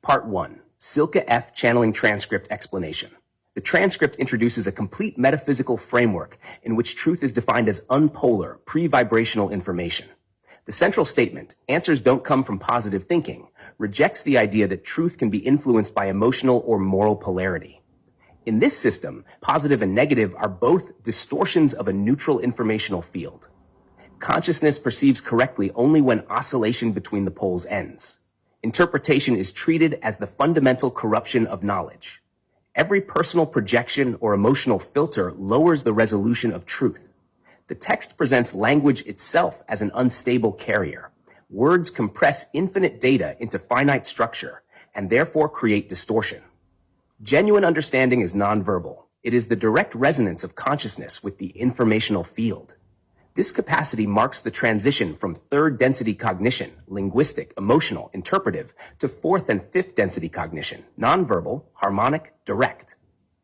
Part 1. Silke F. Channeling Transcript Explanation. The transcript introduces a complete metaphysical framework in which truth is defined as unpolar, pre-vibrational information. The central statement, answers don't come from positive thinking, rejects the idea that truth can be influenced by emotional or moral polarity. In this system, positive and negative are both distortions of a neutral informational field. Consciousness perceives correctly only when oscillation between the poles ends. Interpretation is treated as the fundamental corruption of knowledge. Every personal projection or emotional filter lowers the resolution of truth. The text presents language itself as an unstable carrier. Words compress infinite data into finite structure and therefore create distortion. Genuine understanding is nonverbal. It is the direct resonance of consciousness with the informational field. This capacity marks the transition from third density cognition, linguistic, emotional, interpretive, to fourth and fifth density cognition, nonverbal, harmonic, direct.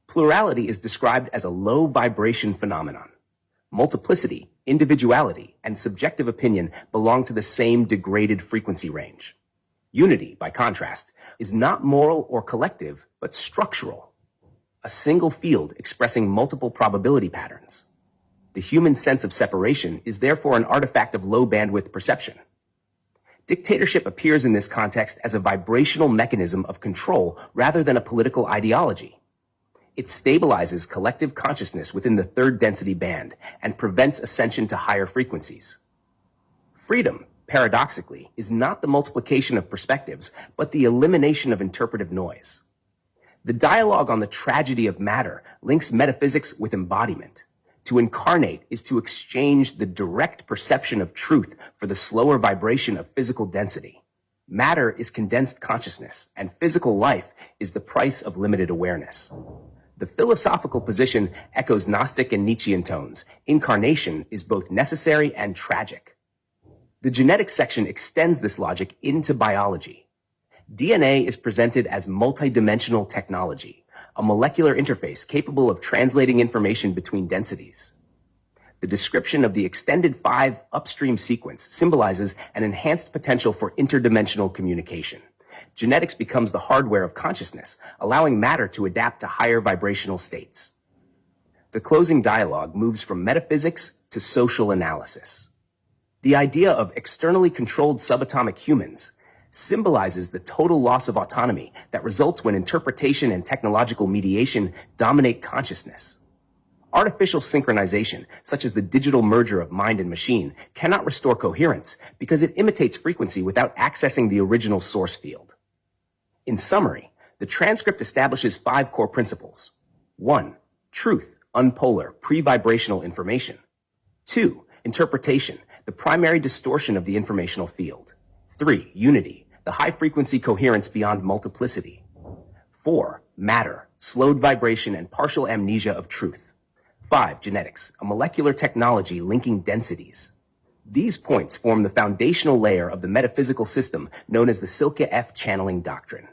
Plurality is described as a low vibration phenomenon. Multiplicity, individuality, and subjective opinion belong to the same degraded frequency range. Unity, by contrast, is not moral or collective, but structural. A single field expressing multiple probability patterns. The human sense of separation is therefore an artifact of low bandwidth perception. Dictatorship appears in this context as a vibrational mechanism of control rather than a political ideology. It stabilizes collective consciousness within the third density band and prevents ascension to higher frequencies. Freedom, paradoxically, is not the multiplication of perspectives, but the elimination of interpretive noise. The dialogue on the tragedy of matter links metaphysics with embodiment. To incarnate is to exchange the direct perception of truth for the slower vibration of physical density. Matter is condensed consciousness, and physical life is the price of limited awareness. The philosophical position echoes Gnostic and Nietzschean tones. Incarnation is both necessary and tragic. The genetics section extends this logic into biology. DNA is presented as multidimensional technology, a molecular interface capable of translating information between densities. The description of the extended 5 upstream sequence symbolizes an enhanced potential for interdimensional communication. Genetics becomes the hardware of consciousness, allowing matter to adapt to higher vibrational states. The closing dialogue moves from metaphysics to social analysis. The idea of externally controlled subatomic humans symbolizes the total loss of autonomy that results when interpretation and technological mediation dominate consciousness. Artificial synchronization, such as the digital merger of mind and machine, cannot restore coherence because it imitates frequency without accessing the original source field. In summary, the transcript establishes 5 core principles. 1. Truth, unpolar, pre-vibrational information. 2. Interpretation, the primary distortion of the informational field. 3. Unity, the high-frequency coherence beyond multiplicity. 4. Matter, slowed vibration and partial amnesia of truth. 5. Genetics, a molecular technology linking densities. These points form the foundational layer of the metaphysical system known as the Silke F. Channeling Doctrine.